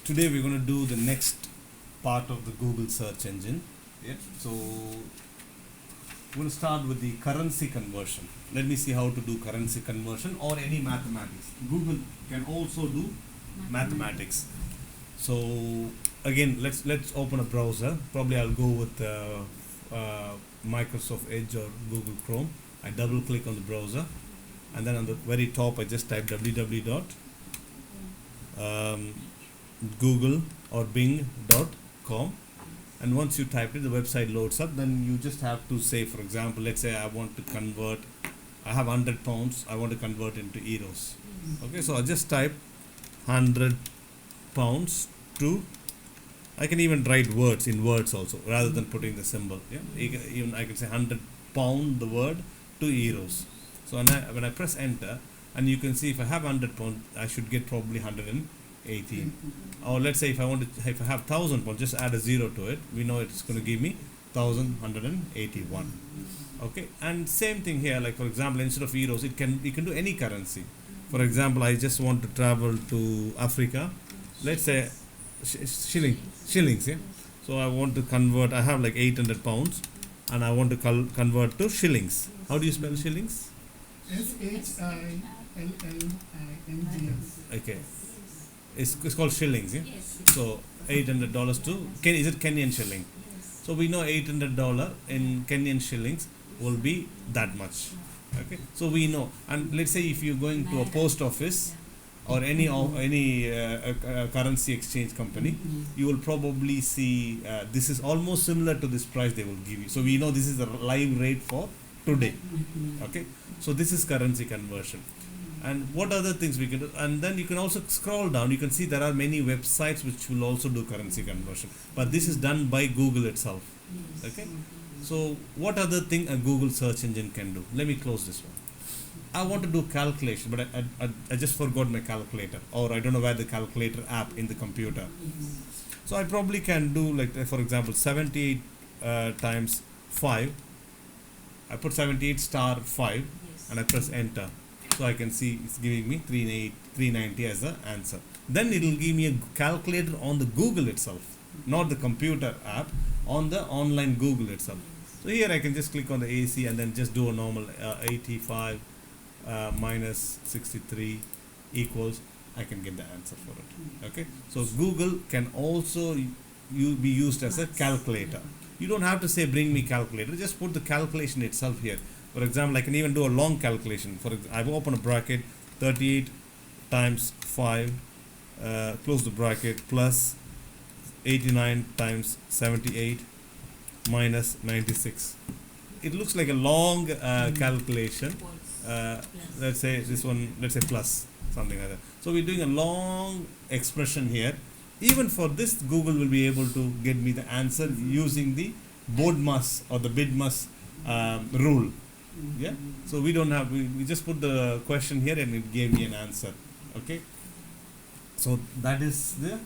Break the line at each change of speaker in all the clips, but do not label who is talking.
Today we're going to do the next part of the Google search engine. Yeah. So we're going to start with the currency conversion. Let me see how to do currency conversion or any mathematics. Google can also do mathematics. So again, let's open a browser. Probably I'll go with Microsoft Edge or Google Chrome. I double click on the browser, and then on the very top I just type www.google or bing.com, and once you type it, the website loads up. Then you just have to say, for example, let's say I want to convert, I have 100 pounds, I want to convert into euros. Okay, so I just type 100 pounds to, I can even write words in words also rather than putting the symbol. Yeah, even I can say 100 pound, the word, to euros. So when I press enter, and you can see if I have 100 pounds, I should get probably 118. Or let's say if I have 1,000 pounds, just add a zero to it. We know it's going to give me 1,181. Okay, and same thing here. Like for example, instead of euros, you can do any currency. For example, I just want to travel to Africa. Let's say shillings. Yeah. So I want to convert. I have like 800 pounds, and I want to convert to shillings. How do you spell shillings?
SHILLINGS.
Okay, it's called shillings. Yeah. So $800 to is it Kenyan shilling? So we know $800 in Kenyan shillings will be that much. Okay, so we know, and let's say if you're going to a post office or any currency exchange company, you will probably see this is almost similar to this price they will give you. So we know this is the live rate for today. Okay, so this is currency conversion. And what other things we can do? And then you can also scroll down. You can see there are many websites which will also do currency conversion, but this is done by Google itself. Okay, so what other thing a Google search engine can do? Let me close this one. I want to do calculation, but I just forgot my calculator, or I don't know where the calculator app in the computer. So I probably can do, like, for example, 78 times 5. I put 78 star 5 and I press enter. So I can see it's giving me 390 as the answer. Then it will give me a calculator on the Google itself, not the computer app, on the online Google itself. So here I can just click on the AC and then just do a normal 85 minus 63 equals, I can get the answer for it. Okay, so Google can also be used as a calculator. You don't have to say bring me calculator, just put the calculation itself here. For example, I can even do a long calculation. I will open a bracket, 38 times 5, close the bracket, plus 89 times 78 minus 96. It looks like a long calculation. Let's say this one, let's say plus, something like that. So we're doing a long expression here. Even for this, Google will be able to get me the answer using the BODMAS or the BIDMAS rule. Yeah, so we don't have, we just put the question here and it gave me an answer. Okay, so that is the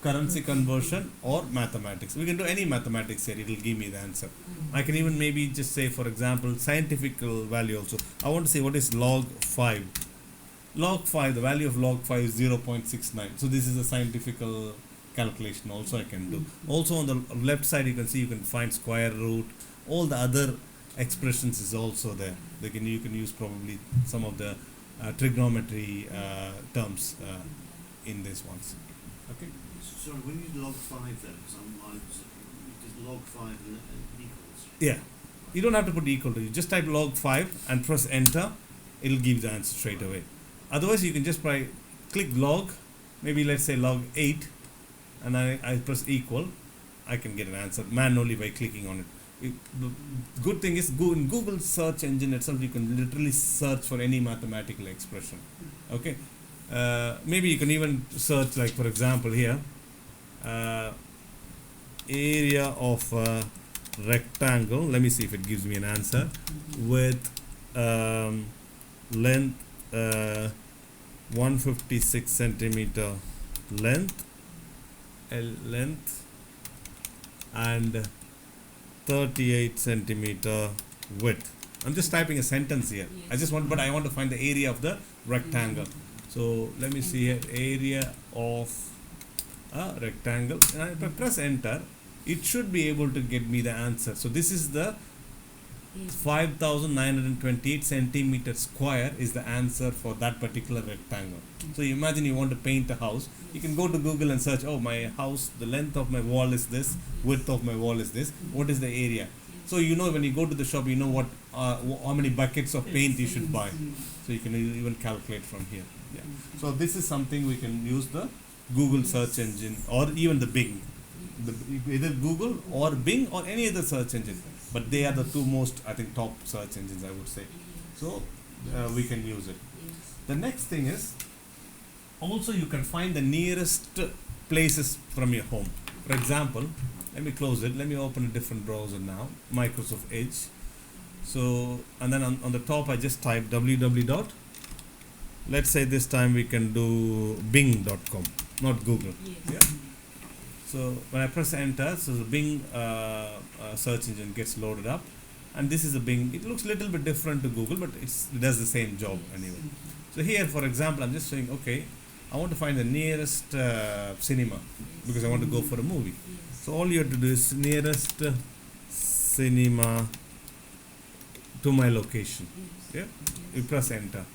currency conversion or mathematics. We can do any mathematics here, it will give me the answer. I can even maybe just say, for example, scientific value also. I want to say what is log 5. Log 5, the value of log 5 is 0.69. So this is a scientific calculation also I can do. Also on the left side you can see you can find square root, all the other expressions is also there. You can use probably some of the trigonometry terms in these ones. Okay.
Sorry, when you log 5 then, does log 5 equals?
Yeah, you don't have to put equal to. You just type log 5 and press enter. It'll give the answer straight away. Otherwise, you can just click log, maybe let's say log 8, and I press equal. I can get an answer manually by clicking on it. The good thing is in Google search engine itself, you can literally search for any mathematical expression. Okay, maybe you can even search, like for example here, area of a rectangle. Let me see if it gives me an answer with length 156 centimeter length and 38 centimeter width. I'm just typing a sentence here. But I want to find the area of the rectangle. So let me see here, area of a rectangle, and if I press enter, it should be able to get me the answer. So this is the 5,928 centimeter square is the answer for that particular rectangle. So you imagine you want to paint a house, you can go to Google and search, oh, my house, the length of my wall is this, width of my wall is this, what is the area? So you know when you go to the shop, you know what how many buckets of paint you should buy. So you can even calculate from here. Yeah. So this is something we can use the Google search engine or even the Bing. Either Google or Bing or any other search engine. But they are the two most, I think, top search engines, I would say. So we can use it. The next thing is, also you can find the nearest places from your home. For example, let me close it. Let me open a different browser now, Microsoft Edge. So, and then on the top, I just type www. Let's say this time we can do bing.com, not Google. Yeah. So when I press enter, so the Bing search engine gets loaded up, and this is a Bing. It looks a little bit different to Google, but it does the same job anyway. So here, for example, I'm just saying, okay, I want to find the nearest cinema because I want to go for a movie. So all you have to do is nearest cinema to my location. Yeah, you press enter.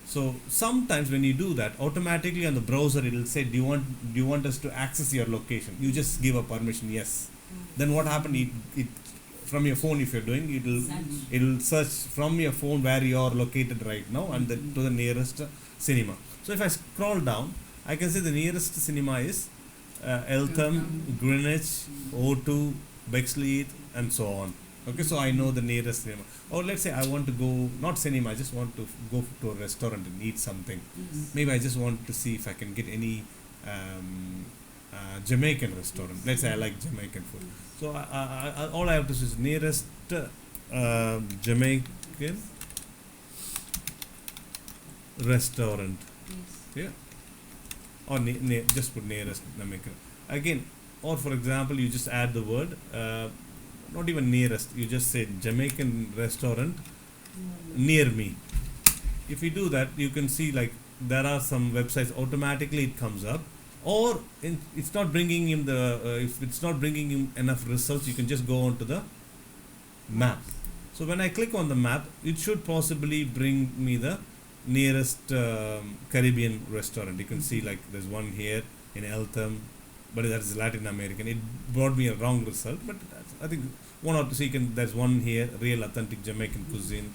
So sometimes when you do that, automatically on the browser it will say, do you want us to access your location? You just give a permission, yes. Then what happened? It from your phone, if you're doing, it'll search from your phone where you are located right now and to the nearest cinema. So if I scroll down, I can see the nearest cinema is Eltham, Greenwich, O2, Bexley, and so on. Okay, so I know the nearest cinema. Or let's say I want to go, not cinema, I just want to go to a restaurant and eat something. Maybe I just want to see if I can get any Jamaican restaurant. Let's say I like Jamaican food. So all I have to say is nearest Jamaican restaurant. Yeah. Or just put nearest Jamaican. Again, or for example, you just add the word, not even nearest, you just say Jamaican restaurant near me. If you do that, you can see like there are some websites, automatically it comes up. Or it's not bringing him if it's not bringing him enough results, you can just go on to the map. So when I click on the map, it should possibly bring me the nearest Caribbean restaurant. You can see like there's one here in Eltham, but that's Latin American. It brought me a wrong result, but I think one or two. So there's one here, real authentic Jamaican cuisine.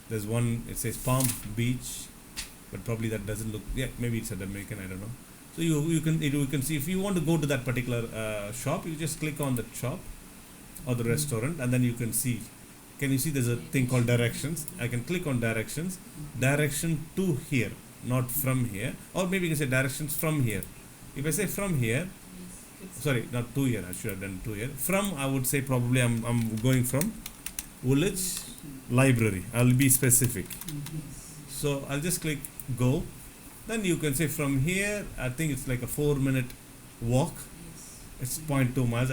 There's one, it says Palm Beach, but probably that doesn't look. Yeah, maybe it's a Jamaican. I don't know. So you can see if you want to go to that particular shop, you just click on the shop or the restaurant, and then you can see. Can you see there's a thing called directions? I can click on directions, direction to here, not from here, or maybe you can say directions from here. If I say from here, sorry, not to here, I should have done to here. From, I would say probably I'm going from Woolwich Library. I'll be specific. So I'll just click go. Then you can say from here, I think it's like a 4-minute walk. It's 0.2 miles.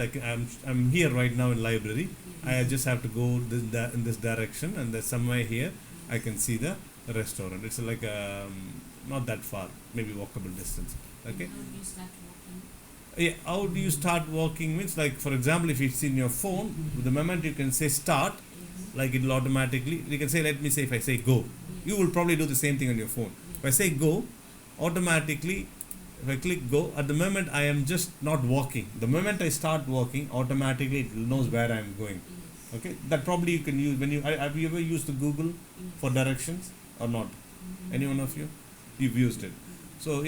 I'm here right now in library. I just have to go in this direction, and there's somewhere here I can see the restaurant. It's like not that far, maybe walkable distance. Okay.
How do you start walking?
Yeah, how do you start walking means, like for example, if it's in your phone, the moment you can say start, like it will automatically, you can say, let me say, if I say go, you will probably do the same thing on your phone. If I say go, automatically, if I click go, at the moment I am just not walking. The moment I start walking, automatically it knows where I am going. Okay, that probably you can use when you, have you ever used the Google for directions or not? Any one of you? You've used it. So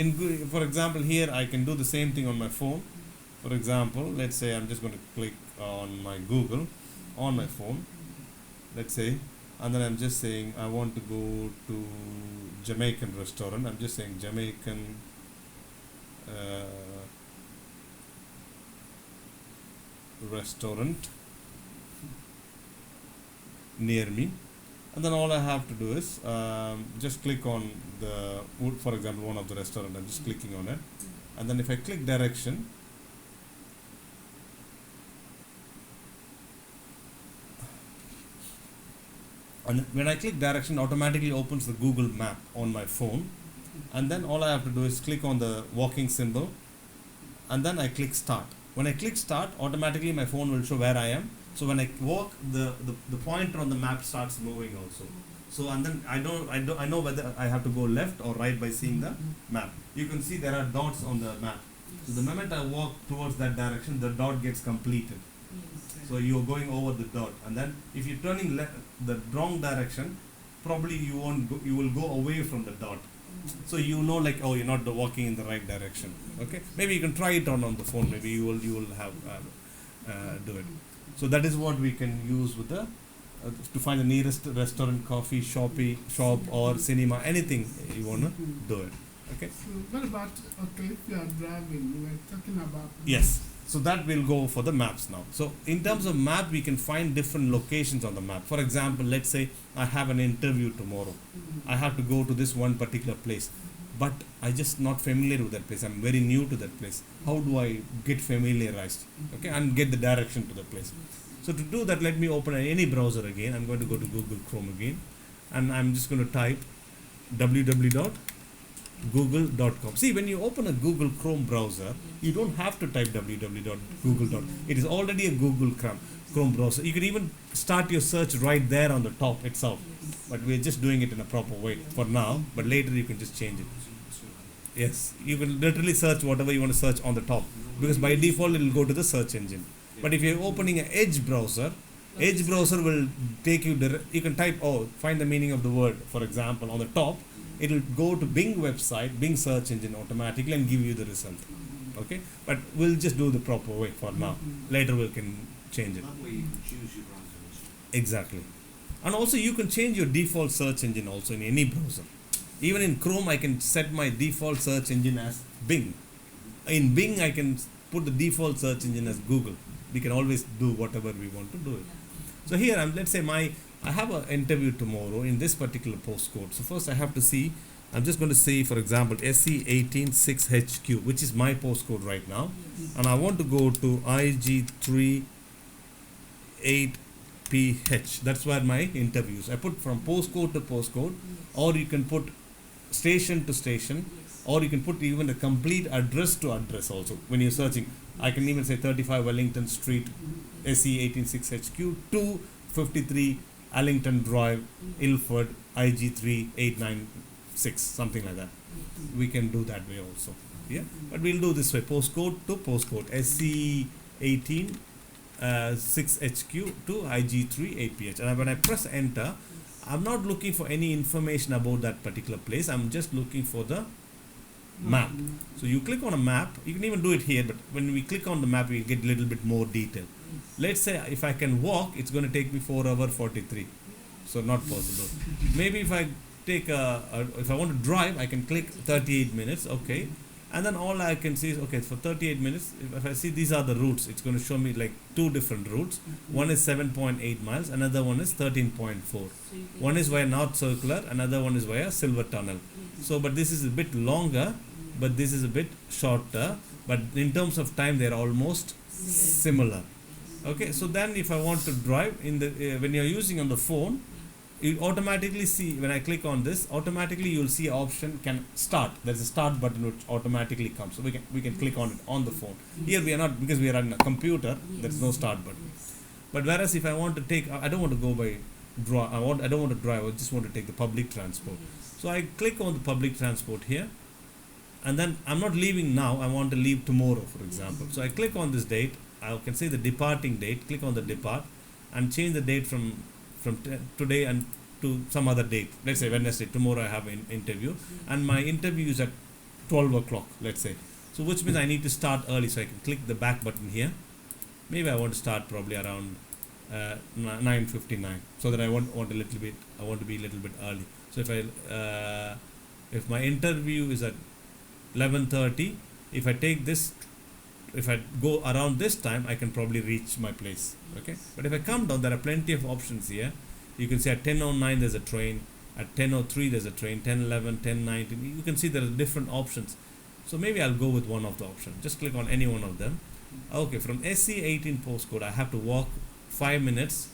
for example, here I can do the same thing on my phone. For example, let's say I'm just going to click on my Google on my phone, let's say, and then I'm just saying I want to go to Jamaican restaurant. I'm just saying Jamaican restaurant near me, and then all I have to do is just click on for example, one of the restaurant. I'm just clicking on it, and then if I click direction, and when I click direction, automatically opens the Google map on my phone, and then all I have to do is click on the walking symbol, and then I click start. When I click start, automatically my phone will show where I am. So when I walk, the pointer on the map starts moving also. So and then I know whether I have to go left or right by seeing the map. You can see there are dots on the map. So the moment I walk towards that direction, the dot gets completed. So you're going over the dot, and then if you're turning the wrong direction, probably you won't go, you will go away from the dot. So you know, like, oh, you're not walking in the right direction. Okay, maybe you can try it on the phone. Maybe you will have do it. So that is what we can use with the to find the nearest restaurant, coffee shop, or cinema, anything you wanna do it. Okay.
So what about, okay, if you are driving, we were talking about.
Yes. So that will go for the maps now. So in terms of map, we can find different locations on the map. For example, let's say I have an interview tomorrow. I have to go to this one particular place, but I just not familiar with that place. I'm very new to that place. How do I get familiarized? Okay, and get the direction to the place. So to do that, let me open any browser again. I'm going to go to Google Chrome again, and I'm just going to type www.google.com. See, when you open a Google Chrome browser, you don't have to type www.google.com. It is already a Google Chrome browser. You can even start your search right there on the top itself. But we're just doing it in a proper way for now, but later you can just change it. Yes, you can literally search whatever you want to search on the top, because by default it will go to the search engine. But if you're opening an Edge browser will take you you can type, find the meaning of the word, for example, on the top. It will go to Bing website, Bing search engine automatically, and give you the result. Okay, but we'll just do the proper way for now. Later we can change it.
That way you can choose your browser.
Exactly. And also you can change your default search engine also in any browser. Even in Chrome, I can set my default search engine as Bing. In Bing, I can put the default search engine as Google. We can always do whatever we want to do it. So here, let's say I have an interview tomorrow in this particular postcode. So first I have to see, I'm just going to say, for example, SE186HQ, which is my postcode right now. And I want to go to IG38PH. That's where my interviews. I put from postcode to postcode, or you can put station to station, or you can put even the complete address to address also when you're searching. I can even say 35 Wellington Street, SE186HQ, 253 Allington Drive, Ilford, IG3896, something like that. We can do that way also. Yeah, but we'll do this way: postcode to postcode, SE18 6HQ to IG38PH. And when I press enter, I'm not looking for any information about that particular place. I'm just looking for the map. So you click on a map. You can even do it here, but when we click on the map, we get a little bit more detail. Let's say if I can walk, it's going to take me 4 hours 43. So not possible. Maybe if I take if I want to drive, I can click 38 minutes. Okay. And then all I can see is, okay, for 38 minutes, if I see these are the routes, it's going to show me like 2 different routes. One is 7.8 miles, another one is 13.4. One is via North Circular, another one is via Silver Tunnel. So, but this is a bit longer, but this is a bit shorter. But in terms of time, they're almost similar. Okay, so then if I want to drive, when you're using on the phone, you automatically see, when I click on this, automatically you'll see an option can start. There's a start button which automatically comes. So we can click on it on the phone. Here we are not, because we are on a computer, there's no start button. But whereas if I want to take, I don't want to go by I don't want to drive, I just want to take the public transport. So I click on the public transport here, and then I'm not leaving now, I want to leave tomorrow, for example. So I click on this date, I can say the departing date, click on the depart, and change the date from today and to some other date. Let's say Wednesday, tomorrow I have an interview, and my interview is at 12 o'clock, let's say. So which means I need to start early, so I can click the back button here. Maybe I want to start probably around 9:59, so that I want to be a little bit early. So if my interview is at 11:30, if I take this, if I go around this time, I can probably reach my place. Okay, but if I come down, there are plenty of options here. You can see at 10:09 there's a train, at 10:03 there's a train, 10:11, 10:19. You can see there are different options. So maybe I'll go with one of the options. Just click on any one of them. Okay, from SE18 postcode, I have to walk 5 minutes.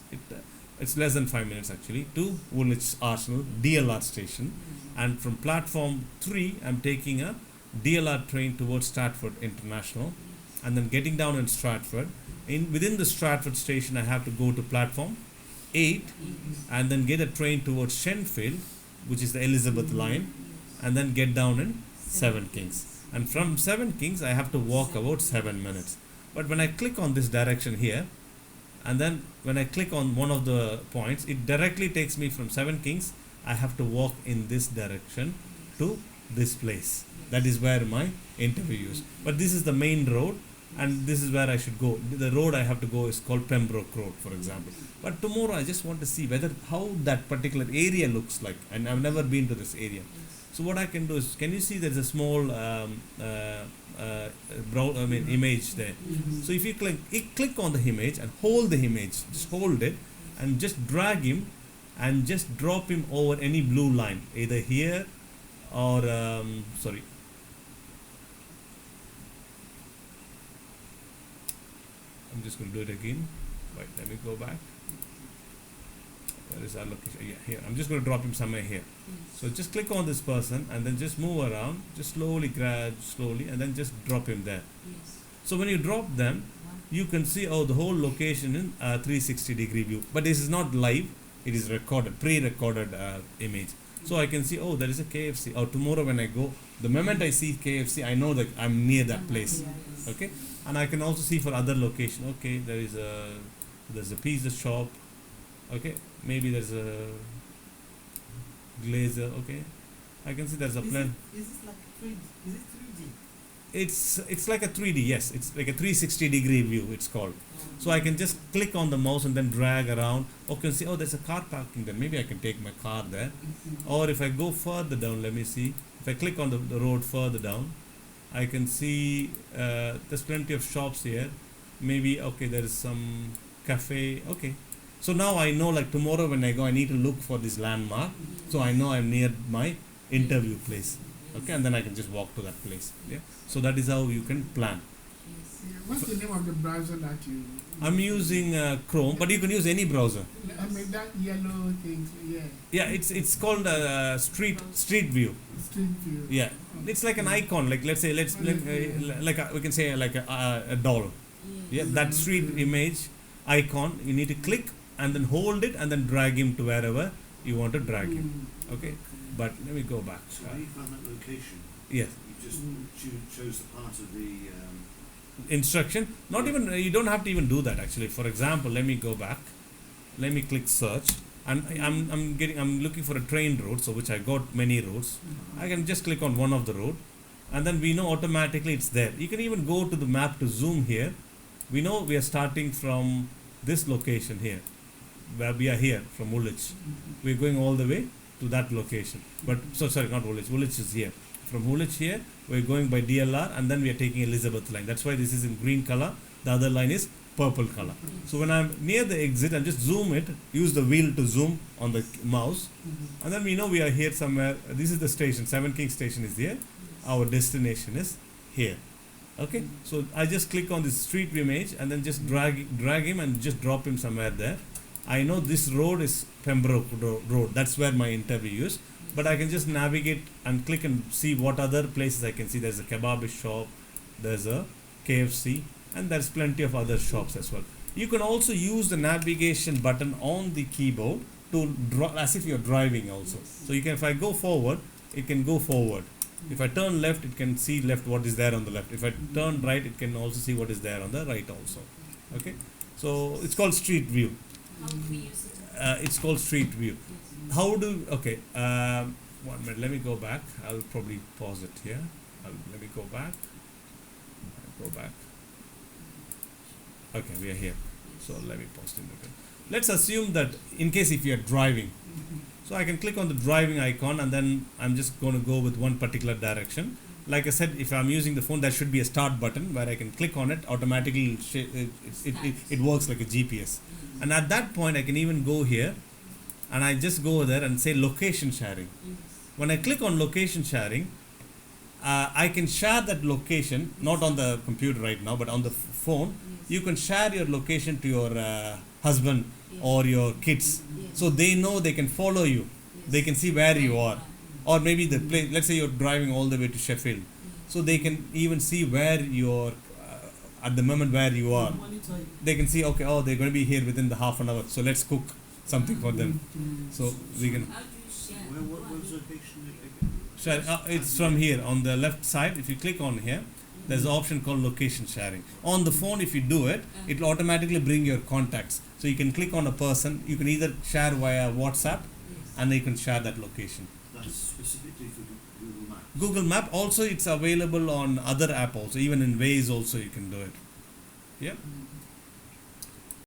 It's less than 5 minutes actually, to Woolwich Arsenal DLR station. And from platform 3, I'm taking a DLR train towards Stratford International, and then getting down in Stratford. Within the Stratford station, I have to go to platform 8, and then get a train towards Shenfield, which is the Elizabeth line, and then get down in Seven Kings. And from Seven Kings, I have to walk about 7 minutes. But when I click on this direction here, and then when I click on one of the points, it directly takes me from Seven Kings. I have to walk in this direction to this place. That is where my interview is. But this is the main road, and this is where I should go. The road I have to go is called Pembroke Road, for example. But tomorrow I just want to see whether how that particular area looks like, and I've never been to this area. So what I can do is, can you see there's a small image there? So if you click on the image and hold the image, just hold it and just drag him and just drop him over any blue line, either here or sorry. I'm just going to do it again. Right, let me go back. Where is our location? Yeah, here. I'm just going to drop him somewhere here. So just click on this person and then just move around, just slowly, and then just drop him there. So when you drop them, you can see the whole location in 360-degree view. But this is not live; it is recorded, pre-recorded image. So I can see, there is a KFC. Or tomorrow when I go, the moment I see KFC, I know that I'm near that place. Okay, and I can also see for other location. Okay, there's a pizza shop. Okay, maybe there's a glazer. Okay, I can see there's a plan.
Is this like 3D? Is it 3D?
It's like a 3D. Yes, it's like a 360-degree view. It's called. So I can just click on the mouse and then drag around. Okay, see, there's a car parking there. Maybe I can take my car there. Or if I go further down, let me see. If I click on the road further down, I can see there's plenty of shops here. Maybe there is some cafe. Okay. So now I know, like tomorrow when I go, I need to look for this landmark. So I know I'm near my interview place. Okay, and then I can just walk to that place. Yeah. So that is how you can plan.
Yeah, what's the name of the browser that you?
I'm using Chrome, but you can use any browser.
I mean that yellow thing. Yeah.
Yeah, it's called Street View.
Street View.
Yeah, it's like an icon. Like let's say we can say like a doll. Yeah, that street image icon. You need to click and then hold it and then drag him to wherever you want to drag him. Okay, but let me go back.
So when you found that location,
Yes.
you just chose the part of the
Instruction. Not even you don't have to even do that actually. For example, let me go back. Let me click search, and I'm looking for a train route. So which I got many routes. I can just click on one of the road, and then we know automatically it's there. You can even go to the map to zoom here. We know we are starting from this location here, where we are here from Woolwich. We're going all the way to that location. But sorry, not Woolwich. Woolwich is here. From Woolwich here, we're going by DLR, and then we are taking Elizabeth line. That's why this is in green color. The other line is purple color. So when I'm near the exit, I'll just zoom it, use the wheel to zoom on the mouse, and then we know we are here somewhere. This is the station. Seven Kings station is here. Our destination is here. Okay. So I just click on this street image and then just drag him and just drop him somewhere there. I know this road is Pembroke Road. That's where my interview is. But I can just navigate and click and see what other places I can see. There's a kebabish shop, there's a KFC, and there's plenty of other shops as well. You can also use the navigation button on the keyboard to draw as if you're driving also. So you can, if I go forward, it can go forward. If I turn left, it can see left what is there on the left. If I turn right, it can also see what is there on the right also. Okay, so it's called Street View.
How do we use it?
It's called Street View. How do, 1 minute, let me go back. I'll probably pause it here. Let me go back. Okay, we are here. So let me pause it again. Let's assume that in case if you are driving, so I can click on the driving icon and then I'm just going to go with one particular direction. Like I said, if I'm using the phone, there should be a start button where I can click on it. Automatically, it works like a GPS. And at that point, I can even go here and I just go there and say location sharing. When I click on location sharing, I can share that location, not on the computer right now, but on the phone. You can share your location to your husband or your kids. So they know they can follow you. They can see where you are. Or maybe the place, let's say you're driving all the way to Sheffield. so they can even see where you're at the moment where you are. They can see, okay, oh, they're going to be here within the half an hour, so let's cook something for them. So we can
How do you share?
Where's location again?
share. It's from here on the left side. If you click on here, there's an option called location sharing. On the phone, if you do it, it will automatically bring your contacts. So you can click on a person. You can either share via WhatsApp,
Yes.
and you can share that location.
That's specifically for Google Maps.
Google Map also, it's available on other app also, even in Waze also you can do it. Yeah.
Mm.